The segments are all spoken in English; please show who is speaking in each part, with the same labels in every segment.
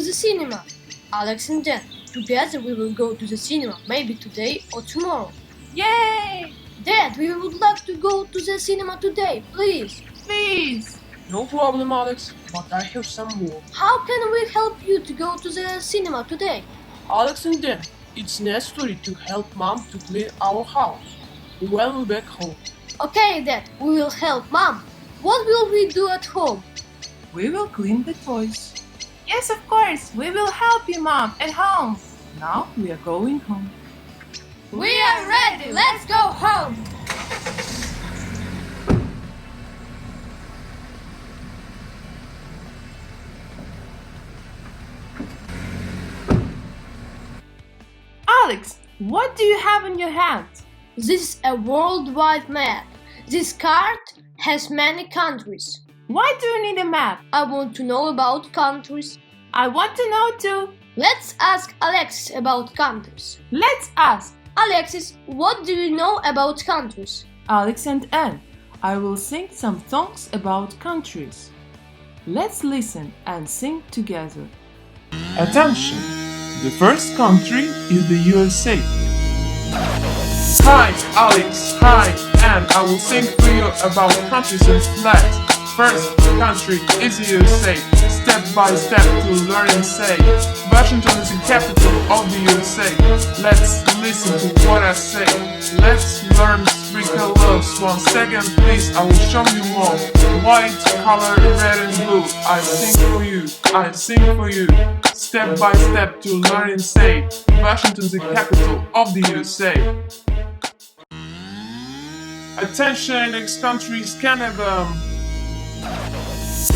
Speaker 1: the cinema. Alex and Dan, together we will go to the cinema, maybe today or tomorrow.
Speaker 2: Yay!
Speaker 1: Dad, we would like to go to the cinema today, please.
Speaker 2: Please!
Speaker 3: No problem, Alex, but I have some more.
Speaker 1: How can we help you to go to the cinema today?
Speaker 3: Alex and Dan, it's necessary to help Mom to clean our house when we're back home.
Speaker 1: Okay, Dad, we will help Mom. What will we do at home?
Speaker 2: We will clean the toys. Yes, of course. We will help you, Mom, at home. Now we are going home.
Speaker 1: We are ready. Let's go home.
Speaker 2: Alex, what do you have in your hand?
Speaker 1: This is a worldwide map. This card has many countries.
Speaker 2: Why do you need a map?
Speaker 1: I want to know about countries.
Speaker 2: I want to know too.
Speaker 1: Let's ask Alexis about countries.
Speaker 2: Let's ask.
Speaker 1: Alexis, what do you know about countries?
Speaker 2: Alex and Anne, I will sing some songs about countries. Let's listen and sing together.
Speaker 4: Attention! The first country is the USA. Hi, Alex. Hi, Anne. I will sing for you about countries and flags. First country is the USA. Step by step to learn and say. Washington is the capital of the USA. Let's listen to what I say. Let's learn three colors. 1 second, please. I will show you more. White, color, red and blue. I sing for you. I sing for you. Step by step to learn and say. Washington is the capital of the USA. Attention, next country is Canada.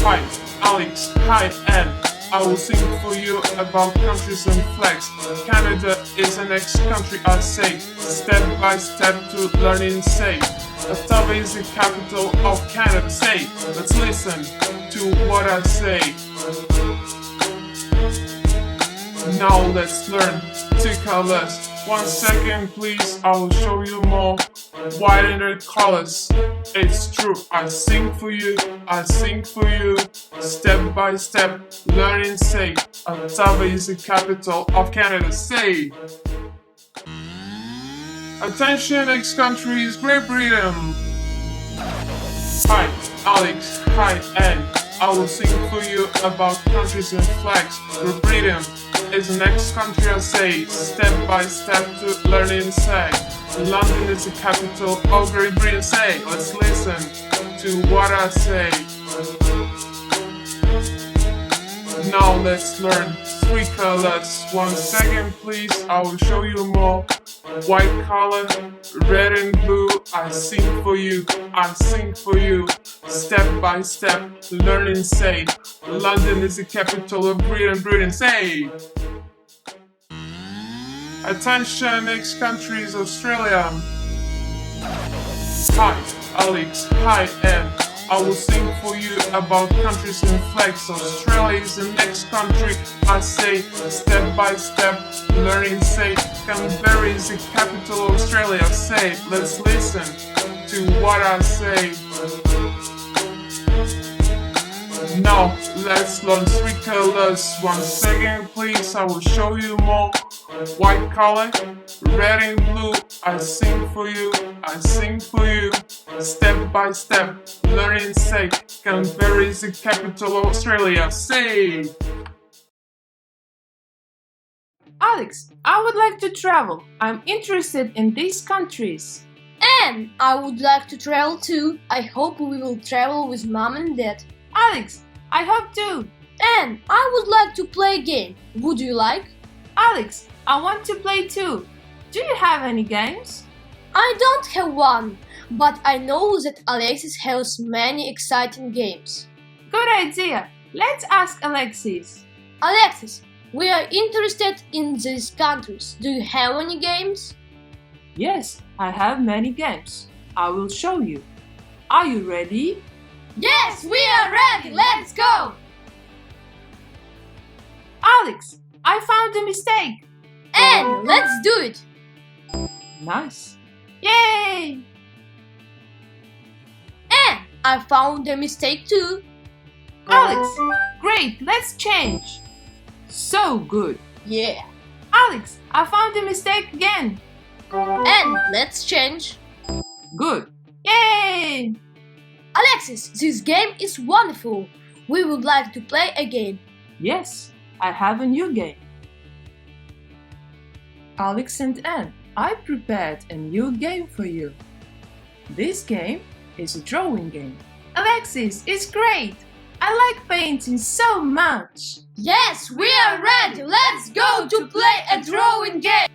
Speaker 4: Hi, Alex. Hi, Anne. I will sing for you about countries and flags. Canada is the next country I say. Step by step to learn and say. Ottawa is the capital of Canada. Say, let's listen to what I say. Now let's learn two colors. 1 second, please. I will show you more. White and red colors. It's true. I sing for you. I sing for you. Step by step, learn and say. Ottawa is the capital of Canada. Say. Attention, next country is Great Britain. Hi, Alex. Hi, Anne. I will sing for you about countries and flags. Great Britain is the next country I say. Step by step to learn and say. London is the capital of Great Britain. Say, let's listen to what I say. Now let's learn three colors. 1 second, please. I will show you more. White color, red and blue. I sing for you. I sing for you. Step by step, learn and say. London is the capital of Britain. Britain, say. Attention, next country is Australia. Hi, Alex. Hi, Anne. I will sing for you about countries and flags. Australia is the next country I say. Step by step, learn and say. Canberra is the capital of Australia. Say, let's listen to what I say. Now, let's learn three colors. 1 second, please. I will show you more. White color, red and blue. I sing for you. I sing for you. Step by step, learn and say. Canberra is the capital of Australia. Say.
Speaker 2: Alex, I would like to travel. I'm interested in these countries.
Speaker 1: And I would like to travel too. I hope we will travel with Mom and Dad.
Speaker 2: Alex, I hope too.
Speaker 1: And I would like to play a game. Would you like?
Speaker 2: Alex, I want to play too. Do you have any games?
Speaker 1: I don't have one, but I know that Alexis has many exciting games.
Speaker 2: Good idea. Let's ask Alexis.
Speaker 1: Alexis, we are interested in these countries. Do you have any games?
Speaker 2: Yes, I have many games. I will show you. Are you ready?
Speaker 1: Yes, we are ready. Let's go.
Speaker 2: Alex, I found a mistake.
Speaker 1: And let's do it.
Speaker 2: Nice. Yay!
Speaker 1: And I found a mistake too.
Speaker 2: Alex, great, let's change. So good.
Speaker 1: Yeah.
Speaker 2: Alex, I found a mistake again.
Speaker 1: And let's change.
Speaker 2: Good. Yay!
Speaker 1: Alexis, this game is wonderful. We would like to play a game.
Speaker 2: Yes, I have a new game. Alex and Anne, I prepared a new game for you. This game is a drawing game. Alexis, it's great! I like painting so much.
Speaker 1: Yes, we are ready. Let's go to play a drawing game.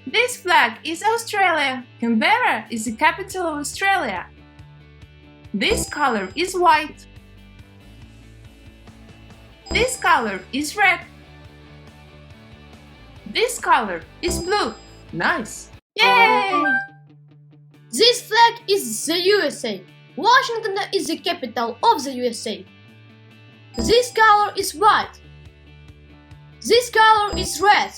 Speaker 2: This flag is Australia. Canberra is the capital of Australia. This color is white. This color is red. This color is blue. Nice! Yay!
Speaker 1: This flag is the USA. Washington is the capital of the USA. This color is white. This color is red.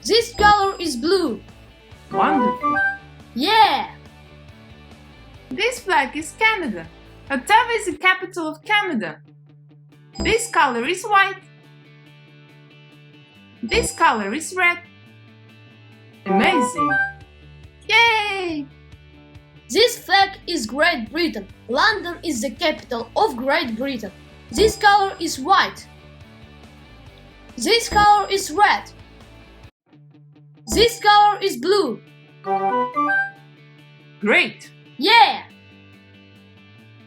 Speaker 1: This color is blue.
Speaker 2: Wonderful!
Speaker 1: Yeah!
Speaker 2: This flag is Canada. Ottawa is the capital of Canada. This color is white. This color is red. Amazing! Yay!
Speaker 1: This flag is Great Britain. London is the capital of Great Britain. This color is white. This color is red. This color is blue.
Speaker 2: Great!
Speaker 1: Yeah!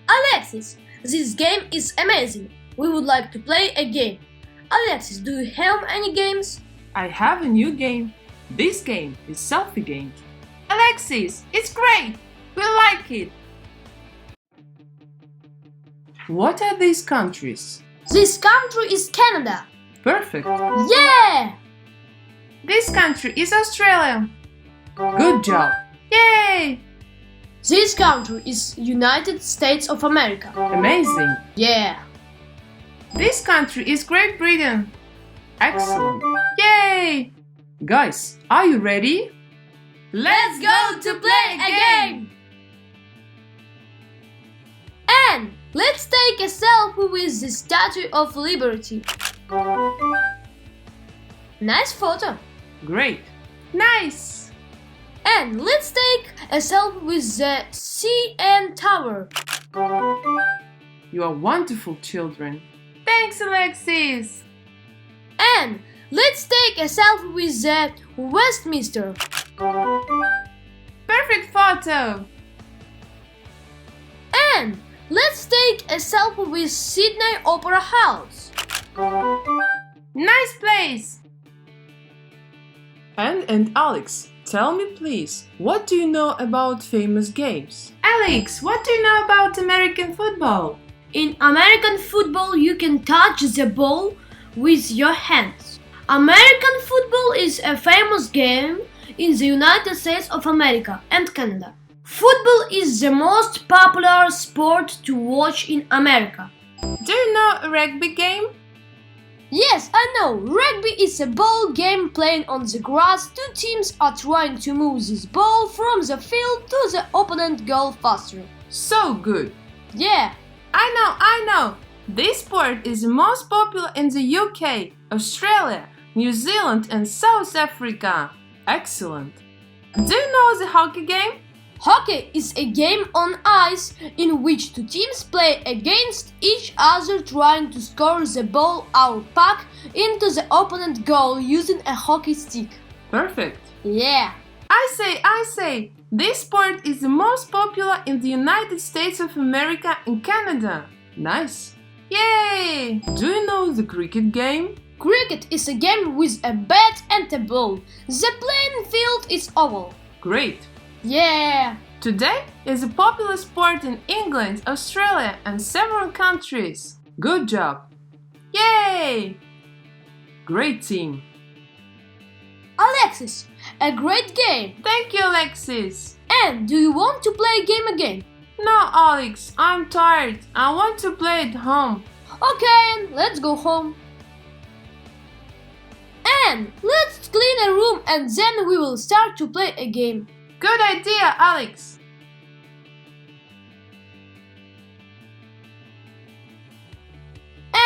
Speaker 1: Alexis, this game is amazing. We would like to play a game. Alexis, do you have any games?
Speaker 2: I have a new game. This game is selfie game. Alexis, it's great! We like it! What are these countries?
Speaker 1: This country is Canada.
Speaker 2: Perfect!
Speaker 1: Yeah!
Speaker 2: This country is Australia. Good job! Yay!
Speaker 1: This country is United States of America.
Speaker 2: Amazing!
Speaker 1: Yeah!
Speaker 2: This country is Great Britain. Excellent! Yay! Guys, are you ready?
Speaker 1: Let's go to play a game! And let's take a selfie with the Statue of Liberty. Nice photo.
Speaker 2: Great! Nice!
Speaker 1: And let's take a selfie with the CN Tower.
Speaker 2: You are wonderful children. Thanks, Alexis!
Speaker 1: And let's take a selfie with the Westminster.
Speaker 2: Perfect photo!
Speaker 1: And let's take a selfie with Sydney Opera House.
Speaker 2: Nice place! Anne and Alex, tell me please, what do you know about famous games? Alex, what do you know about American football?
Speaker 1: In American football, you can touch the ball with your hands. American football is a famous game in the United States of America and Canada. Football is the most popular sport to watch in America.
Speaker 2: Do you know a rugby game?
Speaker 1: Yes, I know. Rugby is a ball game played on the grass. Two teams are trying to move this ball from the field to the opponent goal faster.
Speaker 2: So good!
Speaker 1: Yeah.
Speaker 2: I know! This sport is the most popular in the UK, Australia, New Zealand and South Africa. Excellent! Do you know the hockey game?
Speaker 1: Hockey is a game on ice in which two teams play against each other trying to score the ball or puck into the opponent goal using a hockey stick.
Speaker 2: Perfect!
Speaker 1: Yeah.
Speaker 2: I say, this sport is the most popular in the United States of America and Canada. Nice! Yay! Do you know the cricket game?
Speaker 1: Cricket is a game with a bat and a ball. The playing field is oval.
Speaker 2: Great!
Speaker 1: Yeah.
Speaker 2: Today is a popular sport in England, Australia and several countries. Good job! Yay! Great team!
Speaker 1: Alexis, a great game.
Speaker 2: Thank you, Alexis!
Speaker 1: And do you want to play a game again?
Speaker 2: No, Alex, I'm tired. I want to play at home.
Speaker 1: Okay, let's go home. And let's clean a room and then we will start to play a game.
Speaker 2: Good idea, Alex!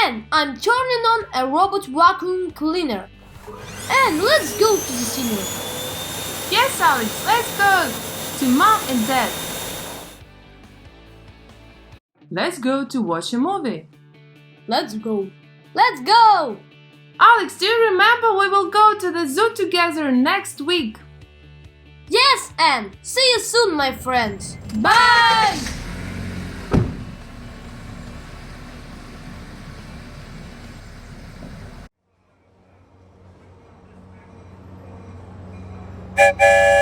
Speaker 1: And I'm turning on a robot vacuum cleaner. And let's go to the cinema.
Speaker 2: Yes, Alex, let's go to Mom and Dad. Let's go to watch a movie.
Speaker 1: Let's go. Let's go!
Speaker 2: Alex, do you remember we will go to the zoo together next week?
Speaker 1: Yes, Anne. See you soon, my friends.
Speaker 2: Bye!
Speaker 5: Beep beep.